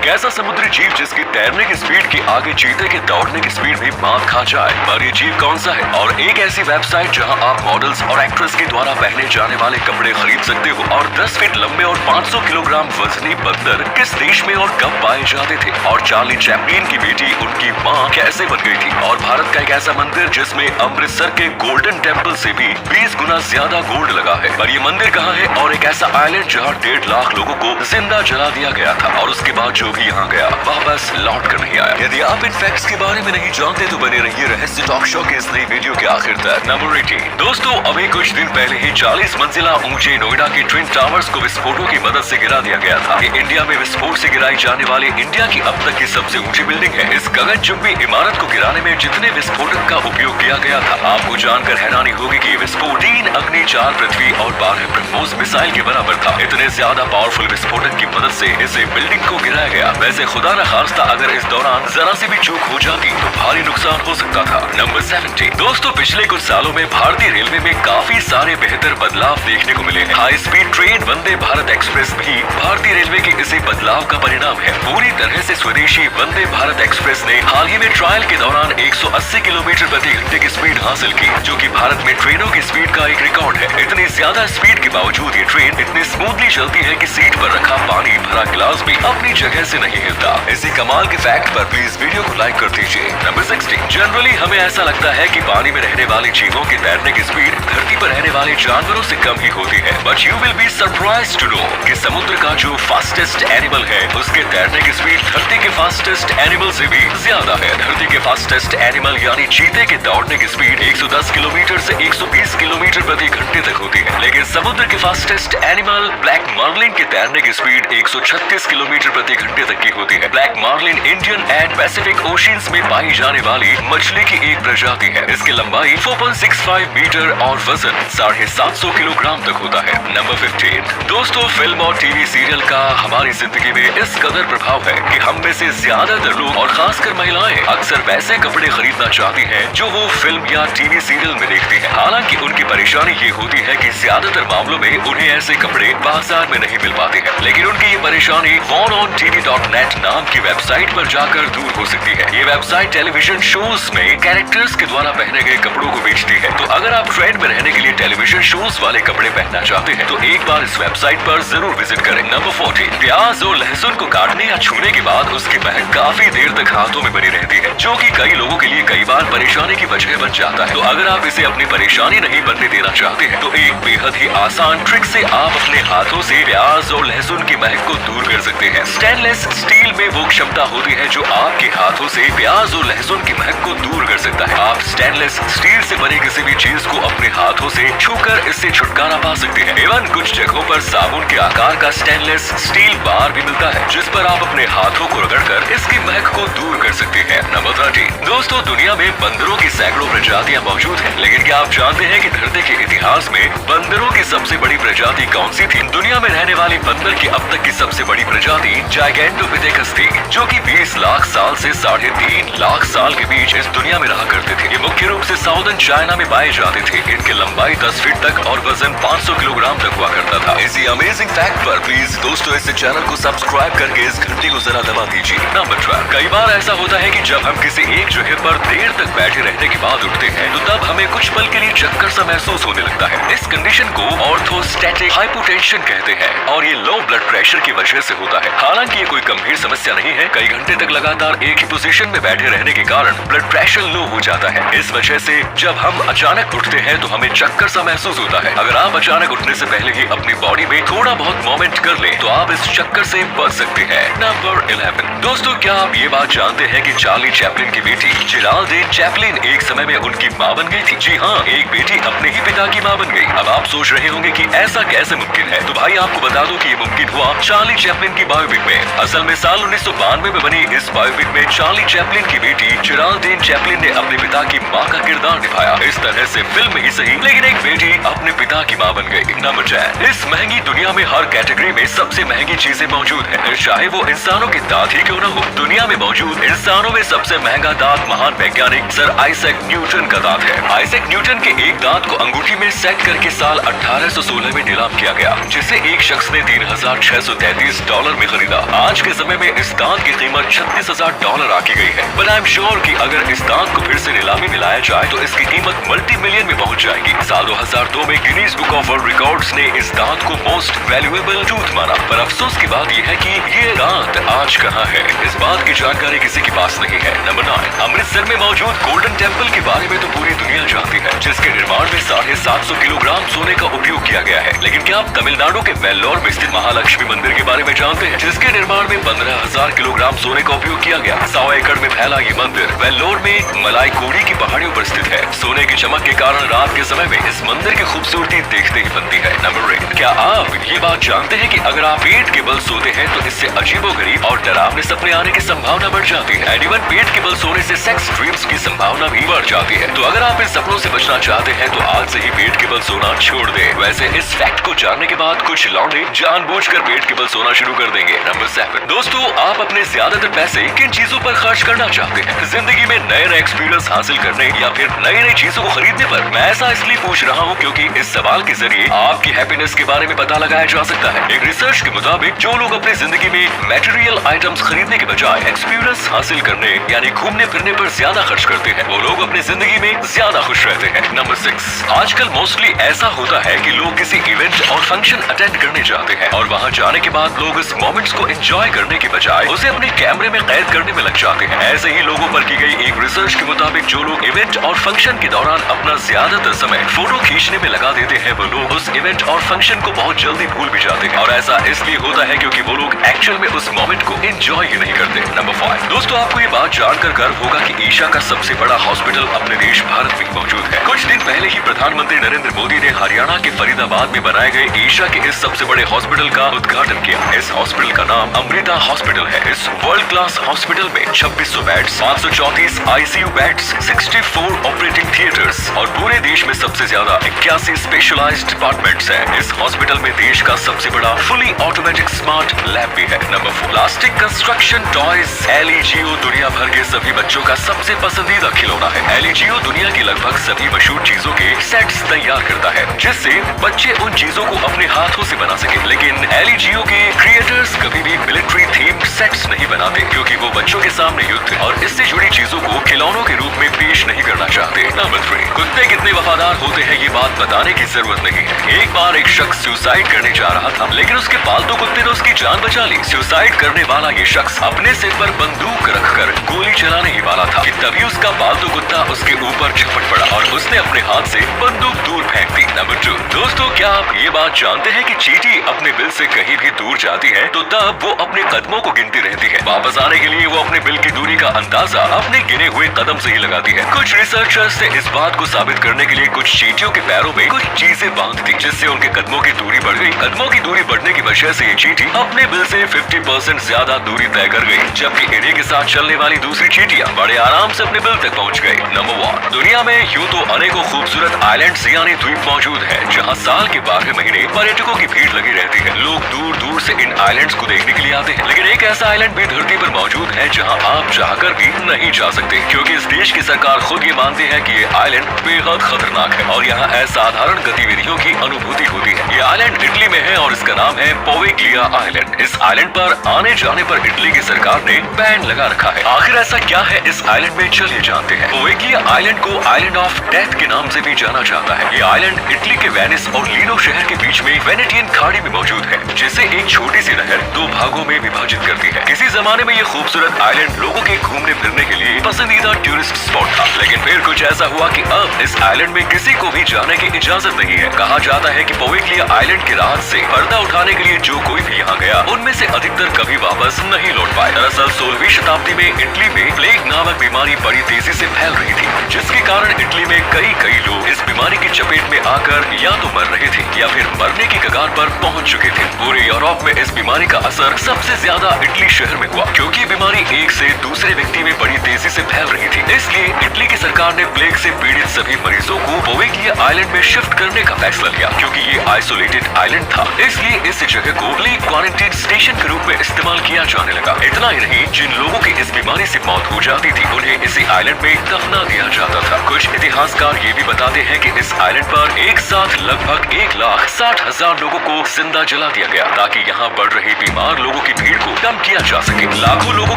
एक ऐसा समुद्री जीव जिसकी तैरने की स्पीड की आगे चीते के दौड़ने की स्पीड भी मात खा जाए। पर ये जीव कौन सा है? और एक ऐसी वेबसाइट जहां आप मॉडल्स और एक्ट्रेस के द्वारा पहने जाने वाले कपड़े खरीद सकते हो। और 10 फीट लंबे और 500 किलोग्राम वजनी बंदर किस देश में और कब पाए जाते थे? और चार्ली चैपलिन की बेटी उनकी माँ कैसे बन गई थी? और भारत का एक ऐसा मंदिर जिसमें अमृतसर के गोल्डन टेम्पल से भी 20 गुना ज्यादा गोल्ड लगा है। पर ये मंदिर कहाँ है? और एक ऐसा आइलैंड जहाँ 1.5 लाख लोगों को जिंदा जला दिया गया था और उसके बाद जो भी यहाँ गया वापस लौट कर नहीं आया। यदि आप इन फैक्ट्स के बारे में नहीं जानते तो बने रहिए रहस्य टॉक शो के इस नई वीडियो के आखिर तक। नंबर 18। दोस्तों, अभी कुछ दिन पहले ही 40 मंजिला ऊंचे नोएडा के ट्विन टावर्स को विस्फोटों की मदद से गिरा दिया गया था। ये इंडिया में विस्फोट से गिराई जाने वाले इंडिया की अब तक की सबसे ऊंची बिल्डिंग है। इस गगनचुंबी इमारत को गिराने में जितने विस्फोटक का उपयोग किया गया था, आपको जानकर हैरानी होगी कि विस्फोट 3 अग्नि, 4 पृथ्वी और 12 ब्रह्मोस मिसाइल के बराबर था। इतने ज्यादा पावरफुल विस्फोटक की मदद से इसे बिल्डिंग को गिराया गया। वैसे खुदा न खास्ता अगर इस दौरान जरा सी भी चूक हो जाती तो भारी नुकसान हो सकता था। नंबर 17। दोस्तों, पिछले कुछ सालों में भारतीय रेलवे में काफी सारे बेहतर बदलाव देखने को मिले हैं। High speed train Vande Bharat express भी भारतीय रेलवे के इसी बदलाव का परिणाम है। पूरी तरह से स्वदेशी वंदे भारत एक्सप्रेस ने हाल ही में ट्रायल के दौरान 180 किलोमीटर प्रति घंटे की स्पीड हासिल की, जो कि भारत में ट्रेनों की स्पीड का एक रिकॉर्ड है। इतनी ज्यादा स्पीड के बावजूद ये ट्रेन इतनी स्मूथली चलती है कि सीट पर रखा पानी भरा गिलास भी अपनी जगह से नहीं हिलता। इसी कमाल के फैक्ट पर प्लीज वीडियो को लाइक कर दीजिए। नंबर 16। जनरली हमें ऐसा लगता है कि पानी में रहने वाले जीवों की तैरने की स्पीड धरती पर रहने वाले जानवरों से कम ही होती है। But you will be surprised to know कि समुद्र का जो फास्टेस्ट एनिमल है उसके तैरने की स्पीड धरती के फास्टेस्ट एनिमल से भी ज्यादा है। धरती के फास्टेस्ट एनिमल यानी चीते के दौड़ने की स्पीड 110 किलोमीटर से 120 किलोमीटर प्रति घंटे तक होती है, लेकिन समुद्र के फास्टेस्ट एनिमल ब्लैक मार्लिन के तैरने की स्पीड 136 किलोमीटर प्रति घंटे तक की होती है। Black marlin Indian and Pacific oceans में पाई जाने वाली मछली की एक प्रजाति है। इसकी लंबाई 4.65 मीटर और वजन 750 किलोग्राम तक होता है। नंबर 15। दोस्तों, फिल्म और टीवी सीरियल का हमारी जिंदगी में इस कदर प्रभाव है कि हम में से ज्यादातर लोग और खासकर महिलाएं अक्सर वैसे कपड़े खरीदना चाहती हैं जो वो फिल्म या टीवी सीरियल में देखती हैं। हालांकि उनकी परेशानी ये होती है कि ज्यादातर मामलों में उन्हें ऐसे कपड़े बाजार में नहीं मिल पाते हैं। लेकिन उनकी ये परेशानी wanontv.net नाम की वेबसाइट पर जाकर दूर हो सकती है। ये वेबसाइट टेलीविजन शोज में कैरेक्टर्स के द्वारा पहने गए कपड़ों को बेचती है। तो अगर आप ट्रेंड में रहने के लिए टेलीविजन शोज वाले कपड़े पहनना चाहते हैं तो एक बार इस वेबसाइट पर जरूर विजिट करें। नंबर 14। प्याज और लहसुन को काटने या छूने के बाद उसकी महक काफी देर तक हाथों में बनी रहती है, जो कि कई लोगों के लिए कई बार परेशानी की वजह बन जाता है। तो अगर आप इसे अपनी परेशानी नहीं बनने देना चाहते हैं तो एक बेहद ही आसान ट्रिक से आप अपने हाथों से प्याज और लहसुन की महक को दूर कर सकते हैं। स्टेनलेस स्टील में वो क्षमता होती है जो आपके हाथों से प्याज और लहसुन की महक को दूर कर सकता है। आप स्टेनलेस स्टील से बनी किसी भी चीज को अपने हाथों से छूकर इससे छुटकारा पा सकते हैं। एवं कुछ जगहों पर साबुन के आकार का स्टेनलेस स्टील बार भी मिलता है, जिस पर आप अपने हाथों को रगड़कर इसकी महक को दूर कर सकते हैं। नंबर 13। दोस्तों, दुनिया में बंदरों की सैकड़ों प्रजातियां मौजूद हैं, लेकिन क्या आप जानते हैं कि धरती के इतिहास में बंदरों की सबसे बड़ी प्रजाति कौन सी थी? दुनिया में रहने वाली बंदर की अब तक की सबसे बड़ी प्रजाति जाइगेंटोपिथेकस थी, जो कि 20 लाख साल से 3.5 लाख साल के बीच इस दुनिया में रहा करते थे। ये मुख्य रूप से साउदर्न चाइना में पाए जाते थे। इनकी लंबाई 10 फीट तक और वजन 500 किलोग्राम तक हुआ करता था। इसी अमेजिंग फैक्ट पर प्लीज दोस्तों इस चैनल को सब्सक्राइब करके इस घंटी को जरा दबा दीजिए। नंबर 12। कई बार ऐसा होता है कि जब हम किसी एक जगह पर देर तक बैठे रहने के बाद उठते हैं तो तब हमें कुछ पल के लिए चक्कर सा महसूस होने लगता है। इस कंडीशन को ऑर्थोस्टैटिक हाइपोटेंशन कहते हैं और ये लो ब्लड प्रेशर की वजह से होता है। हालांकि ये कोई गंभीर समस्या नहीं है। कई घंटे तक लगातार एक ही पोजीशन में बैठे रहने के कारण ब्लड प्रेशर लो हो जाता है। इस वजह से जब हम अचानक उठते हैं तो हमें चक्कर सा महसूस होता है। अगर आप अचानक उठने से पहले ही अपनी बॉडी में थोड़ा बहुत मूवमेंट कर लें तो आप इस चक्कर से बच सकते हैं। नंबर 11। दोस्तों, क्या आप ये बात जानते हैं कि चार्ली चैपलिन की बेटी जेराल्डीन चैपलिन एक समय में उनकी मां बन गई थी? जी हाँ, एक बेटी अपने ही पिता की मां बन गई। अब आप सोच रहे होंगे कि ऐसा कैसे मुमकिन है? तो भाई आपको बता दूं कि ये मुमकिन हुआ चार्ली चैपलिन की बायोपिक में। असल में साल 1992 में बनी इस बायोपिक में चार्ली चैपलिन की बेटी जेराल्डीन चैपलिन ने अपने पिता की मां का किरदार निभाया। इस तरह से फिल्म में ही सही लेकिन एक बेटी अपने पिता की मां बन गई। नंबर 10। इस महंगी दुनिया में हर कैटेगरी में सबसे महंगी चीजें मौजूद है, चाहे वो इंसानों के दांत ही क्यों न हो, दुनिया में मौजूद इंसानों में सबसे महंगा दांत महान वैज्ञानिक सर आइजैक न्यूटन का दांत है। आइजैक न्यूटन के एक दांत को अंगूठी में सेट करके साल 1816 में नीलाम किया गया, जिसे एक शख्स ने $3,633 में खरीदा। आज के समय में इस दांत की कीमत $36,000 आकी गई है। बट आई एम श्योर कि अगर इस दांत को फिर से नीलामी में लाया जाए तो इसकी कीमत मल्टी मिलियन में पहुंच जाएगी। साल 2002 में Guinness book of world records ने इस दांत को मोस्ट वैल्यूएबल टूथ माना। पर अफसोस की बात यह है कि ये दांत आज कहाँ है, इस बात की जानकारी किसी के पास नहीं है। नंबर 9, अमृतसर में मौजूद गोल्डन टेम्पल के बारे में तो पूरी दुनिया जानती है, जिसके निर्माण में 750 किलोग्राम सोने का उपयोग किया गया है। लेकिन क्या आप तमिलनाडु के वेल्लोर में स्थित महालक्ष्मी मंदिर के बारे में जानते हैं, जिसके निर्माण में 15,000 किलोग्राम सोने का उपयोग किया गया। 100 एकड़ में फैला ये मंदिर वेल्लोर में मलाईकोडी की पहाड़ियों पर स्थित है। सोने की चमक के कारण रात के समय में इस मंदिर की खूबसूरती देखते ही बनती है। नंबर 8, क्या आप ये बात जानते हैं कि अगर आप पेट के बल सोते हैं तो इससे अजीबोगरीब और डरावने सपने आने की संभावना बढ़ जाती है। एंड इवन पेट के बल सोने से सेक्स ड्रीम्स की संभावना भी बढ़ जाती है। तो अगर आप इन सपनों से बचना चाहते हैं तो आज से ही पेट के बल सोना छोड़ दें। वैसे इस फैक्ट को जानने के बाद कुछ लौंडे जानबूझकर पेट के बल सोना शुरू कर देंगे। नंबर 7, दोस्तों आप अपने ज्यादातर पैसे किन चीजों पर खर्च करना चाहते हैं? जिंदगी में नए नए एक्सपीरियंस हासिल करने या फिर नई नई चीजों को खरीदने पर? मैं ऐसा इसलिए पूछ रहा हूँ क्योंकि इस सवाल के जरिए आपकी हैप्पीनेस के बारे में पता लगाया जा सकता है। एक रिसर्च के मुताबिक जो लोग अपनी जिंदगी में मटेरियल आइटम्स खरीदने के बजाय एक्सपीरियंस हासिल करने यानी घूमने फिरने पर ज्यादा खर्च करते हैं, वो लोग अपनी जिंदगी में ज्यादा खुश रहते हैं। नंबर 6, आजकल मोस्टली ऐसा होता है कि लोग किसी इवेंट और फंक्शन अटेंड करने जाते हैं और वहाँ जाने के बाद लोग इस मोमेंट्स को एंजॉय करने के बजाय उसे अपने कैमरे में कैद करने में लग जाते हैं। ऐसे ही लोगों पर की गई एक रिसर्च के मुताबिक जो लोग इवेंट और फंक्शन के दौरान अपना ज्यादातर समय फोटो खींचने में लगा देते हैं, वो लोग उस इवेंट और फंक्शन को बहुत जल्दी भूल भी जाते हैं। और ऐसा इसलिए होता है क्योंकि वो लोग एक्चुअल में उस मोमेंट को एंजॉय ही नहीं करते। नंबर 5, दोस्तों आपको ये बात जानकर गर्व होगा कि एशिया का सबसे बड़ा हॉस्पिटल अपने देश भारत में मौजूद है। कुछ दिन पहले ही प्रधानमंत्री नरेंद्र मोदी ने हरियाणा के फरीदाबाद में बनाए गए एशिया के इस सबसे बड़े हॉस्पिटल का उद्घाटन किया। इस हॉस्पिटल का नाम अमृता हॉस्पिटल है। इस वर्ल्ड क्लास हॉस्पिटल में 2600 beds, 534 ICU beds, 64 operating theatres और पूरे देश में सबसे ज्यादा 81 स्पेशलाइज्ड डिपार्टमेंट्स हैं। इस हॉस्पिटल में देश का सबसे बड़ा फुली ऑटोमेटिक स्मार्ट लैब भी है। Number 4, plastic construction toys. L E G O दुनिया भर के सभी बच्चों का सबसे पसंदीदा खिलौना है। एलईजीओ दुनिया की लगभग सभी मशहूर चीजों के सेट्स तैयार करता है, जिससे बच्चे उन चीजों को अपने हाथों से बना सके। लेकिन एलईजीओ के क्रिएटर्स कभी भी मिलिट्री थीम्ड सेट्स नहीं बनाते, क्योंकि वो बच्चों के सामने युद्ध और इससे जुड़ी चीजों को खिलौनों के रूप में पेश नहीं करना चाहते। नंबर 3, कुत्ते कितने वफादार होते हैं ये बात बताने की जरूरत नहीं है। एक बार एक शख्स सुसाइड करने जा रहा था, लेकिन उसके पालतू कुत्ते ने उसकी जान बचा ली। सुसाइड करने वाला ये शख्स अपने सिर पर बंदूक रखकर गोली चलाने ही वाला था कि तभी उसका पालतू कुत्ता उसके ऊपर झपट पड़ा और उसने अपने हाथ से बंदूक दूर फेंक दी। नंबर 2, दोस्तों क्या आप ये बात जानते हैं कि चींटी अपने बिल से कहीं भी दूर जाती है तो तब वो अपने कदमों को गिनती रहती है। वापस आने के लिए वो अपने बिल की दूरी का अंदाजा अपने गिने हुए कदम से ही लगाती है। कुछ रिसर्चर्स ने इस बात को साबित करने के लिए कुछ चींटियों के पैरों में कुछ चीजें बांध दी, जिससे उनके कदमों की दूरी बढ़ गई। कदमों की दूरी बढ़ने की वजह से ये चींटी अपने बिल से 50% ज्यादा दूरी तय कर गई, जबकि इन्हीं के साथ चलने वाली दूसरी चींटियां बड़े आराम से अपने बिल तक पहुंच गई। नंबर 1, दुनिया में यूं तो अनेकों खूबसूरत आइलैंड्स यानी द्वीप मौजूद है, जहां साल के 12 महीने पर्यटकों की भीड़ लगी रहती है। लोग दूर दूर से इन आइलैंड्स को देखने के लिए आते हैं। लेकिन एक ऐसा आइलैंड भी धरती पर मौजूद है जहां आप चाहकर भी नहीं जा सकते, क्योंकि इस देश की सरकार खुद ये मानती है कि ये आइलैंड बेहद खतरनाक है और यहाँ असाधारण गतिविधियों की अनुभूति होती है। ये आइलैंड इटली में है और इसका नाम है पोवेग्लिया आइलैंड। इस आइलैंड पर आने जाने पर इटली की सरकार ने बैन लगा रखा है। आखिर ऐसा क्या है इस आइलैंड में, चलिए जानते हैं। पोवेग्लिया आइलैंड को आइलैंड ऑफ डेथ के नाम से भी जाना जाता है। ये आइलैंड इटली के वेनिस और लीनो शहर के बीच में वेनेटियन खाड़ी में मौजूद है, जिसे एक छोटी सी नहर 2 भागों में विभाजित करती है। किसी जमाने में ये खूबसूरत आइलैंड लोगों के घूमने फिरने के लिए पसंदीदा टूरिस्ट स्पॉट था, लेकिन फिर कुछ ऐसा हुआ कि अब इस आइलैंड में किसी को भी जाने की इजाजत नहीं है। कहा जाता है कि पोवेग्लिया आइलैंड के राहत से पर्दा उठाने के लिए जो कोई भी यहाँ गया, उनमें से अधिकतर कभी वापस नहीं लौट पाए। दरअसल 16वीं शताब्दी में इटली में प्लेग नामक बीमारी बड़ी तेजी से फैल रही थी, जिसके कारण इटली में कई लोग इस बीमारी की चपेट में आकर या तो मर रहे थे या फिर मरने की कगार पर पहुंच चुके थे। पूरे यूरोप में इस बीमारी का असर सबसे ज्यादा इटली शहर में हुआ। क्योंकि बीमारी एक से दूसरे व्यक्ति में बड़ी तेजी से फैल रही थी, इसलिए इटली की सरकार ने प्लेग से पीड़ित सभी मरीजों को पोवेकिया आइलैंड में शिफ्ट करने का फैसला लिया। क्योंकि ये आइसोलेटेड आइलैंड था, इसलिए इस जगह को प्लेग क्वारंटाइन स्टेशन के रूप में इस्तेमाल किया जाने लगा। इतना ही नहीं, जिन लोगों की इस बीमारी से मौत हो जाती थी उन्हें इसी आइलैंड में दफना दिया जाता था। कुछ इतिहासकार ये भी बताते हैं कि इस आइलैंड पर एक साथ लगभग 1,60,000 लोगों को जिंदा जला दिया गया, ताकि यहाँ बढ़ रही बीमार लोगों की भीड़ को कम किया जा सके। लाखों लोगों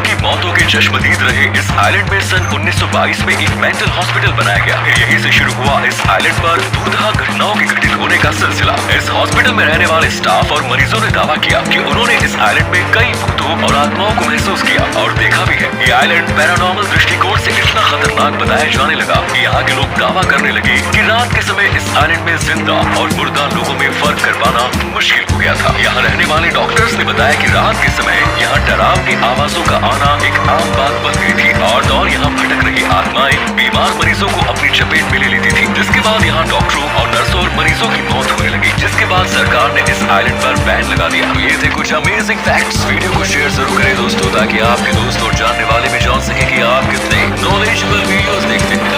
की मौतों के चश्मदीद रहे इस आइलैंड में सन 1922 में एक मेंटल हॉस्पिटल बनाया गया। यहीं से शुरू हुआ इस आइलैंड पर दुधा घटनाओं के घटित होने का सिलसिला। इस हॉस्पिटल में रहने वाले स्टाफ और मरीजों ने दावा किया कि उन्होंने इस आइलैंड में कई भूतों और आत्माओं को महसूस किया और देखा भी है। ये आइलैंड पैरानॉर्मल दृष्टिकोण से इतना खतरनाक बताया जाने लगा कि यहाँ के लोग दावा करने लगे कि रात के समय इस आइलैंड में जिंदा और मुर्दा लोगों में फर्क कर पाना मुश्किल हो गया था। यहाँ रहने वाले डॉक्टर्स ने बताया कि रात के समय यहाँ डरावनी आवाजों का आना एक आम बात बन गई थी और यहाँ भटक रही आत्माएं बीमार मरीजों को अपनी चपेट में ले लेती थी। जिसके बाद यहाँ डॉक्टरों और नर्सों और मरीजों की मौत होने लगी, जिसके बाद सरकार ने इस आइलैंड पर बैन लगा दिया। ये थे कुछ अमेजिंग फैक्ट्स। वीडियो को शेयर जरूर करें दोस्तों, ताकि आपके दोस्त और जानने वाले भी जान सके कि आप कितने नॉलेजेबल वीडियोस देखते हैं।